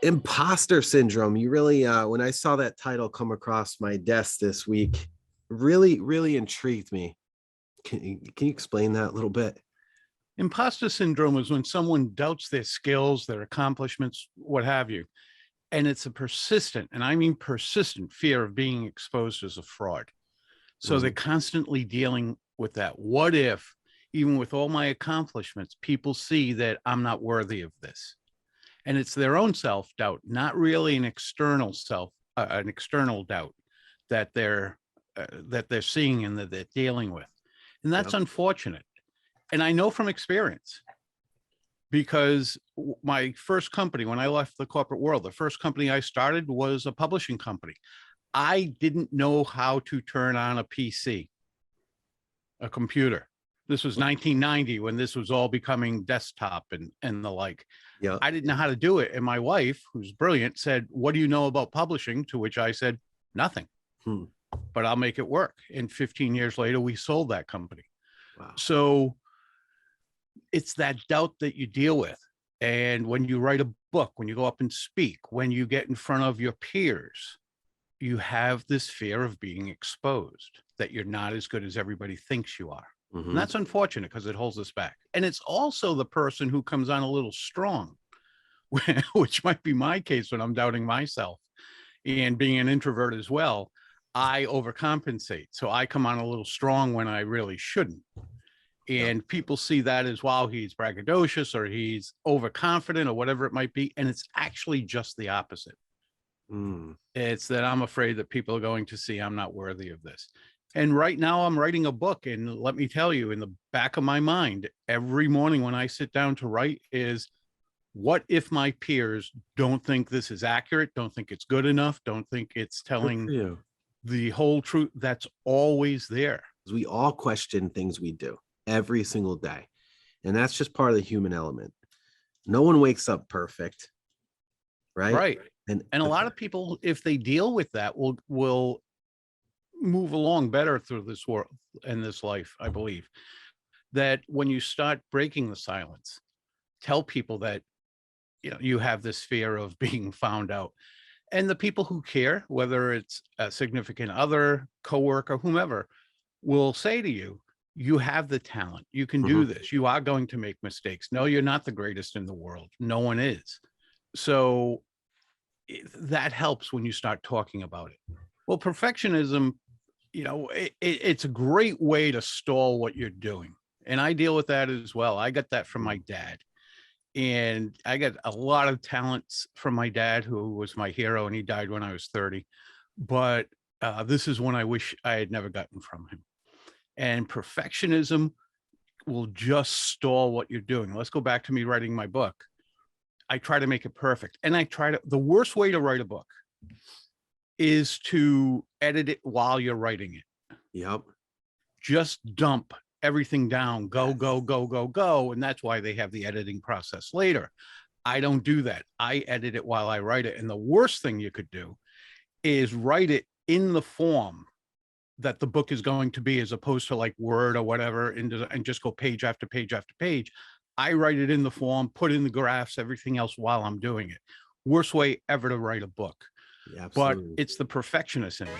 Imposter syndrome. You really, when I saw that title come across my desk this week, really intrigued me. Can you explain that a little bit? Imposter syndrome is when someone doubts their skills, their accomplishments, what have you. And it's a persistent, and I mean persistent, fear of being exposed as a fraud. So they're constantly dealing with that. What if, even with all my accomplishments, people see that I'm not worthy of this? And it's their own self-doubt, not really an external doubt that they're seeing and that they're dealing with. And that's unfortunate. And I know from experience, because my first company, when I left the corporate world, the first company I started was a publishing company. I didn't know how to turn on a PC, a computer. This was 1990 when this was all becoming desktop and the like. Yeah. I didn't know how to do it. And my wife, who's brilliant, said, "What do you know about publishing?" To which I said, "Nothing, but I'll make it work." And 15 years later, we sold that company. Wow. So it's that doubt that you deal with. And when you write a book, when you go up and speak, when you get in front of your peers, you have this fear of being exposed, that you're not as good as everybody thinks you are. And that's unfortunate because it holds us back. And it's also the person who comes on a little strong, which might be my case when I'm doubting myself. And being an introvert as well, I overcompensate. So I come on a little strong when I really shouldn't. And people see that as, wow, he's braggadocious or he's overconfident or whatever it might be. And it's actually just the opposite. It's that I'm afraid that people are going to see I'm not worthy of this. And right now I'm writing a book, and let me tell you, in the back of my mind, every morning when I sit down to write is, what if my peers don't think this is accurate, don't think it's good enough, don't think it's telling the whole truth? That's always there. We all question things we do every single day. And that's just part of the human element. No one wakes up perfect. Right. And a lot of people, if they deal with that, will move along better through this world and this life. I believe that when you start breaking the silence, tell people that, you have this fear of being found out. And the people who care, whether it's a significant other, coworker, whomever, will say to you, you have the talent. You can do this. You are going to make mistakes. No, you're not the greatest in the world. No one is. So that helps when you start talking about it. Well, perfectionism, it's a great way to stall what you're doing. And I deal with that as well. I got that from my dad. And I got a lot of talents from my dad, who was my hero, and he died when I was 30. But this is one I wish I had never gotten from him. And perfectionism will just stall what you're doing. Let's go back to me writing my book. I try to make it perfect. And the worst way to write a book is to edit it while you're writing it. Yep. Just dump everything down, go. And that's why they have the editing process later. I don't do that. I edit it while I write it. And the worst thing you could do is write it in the form that the book is going to be, as opposed to like Word or whatever, and just go page after page after page. I write it in the form, put in the graphs, everything else while I'm doing it. Worst way ever to write a book. Yeah, but it's the perfectionist in me.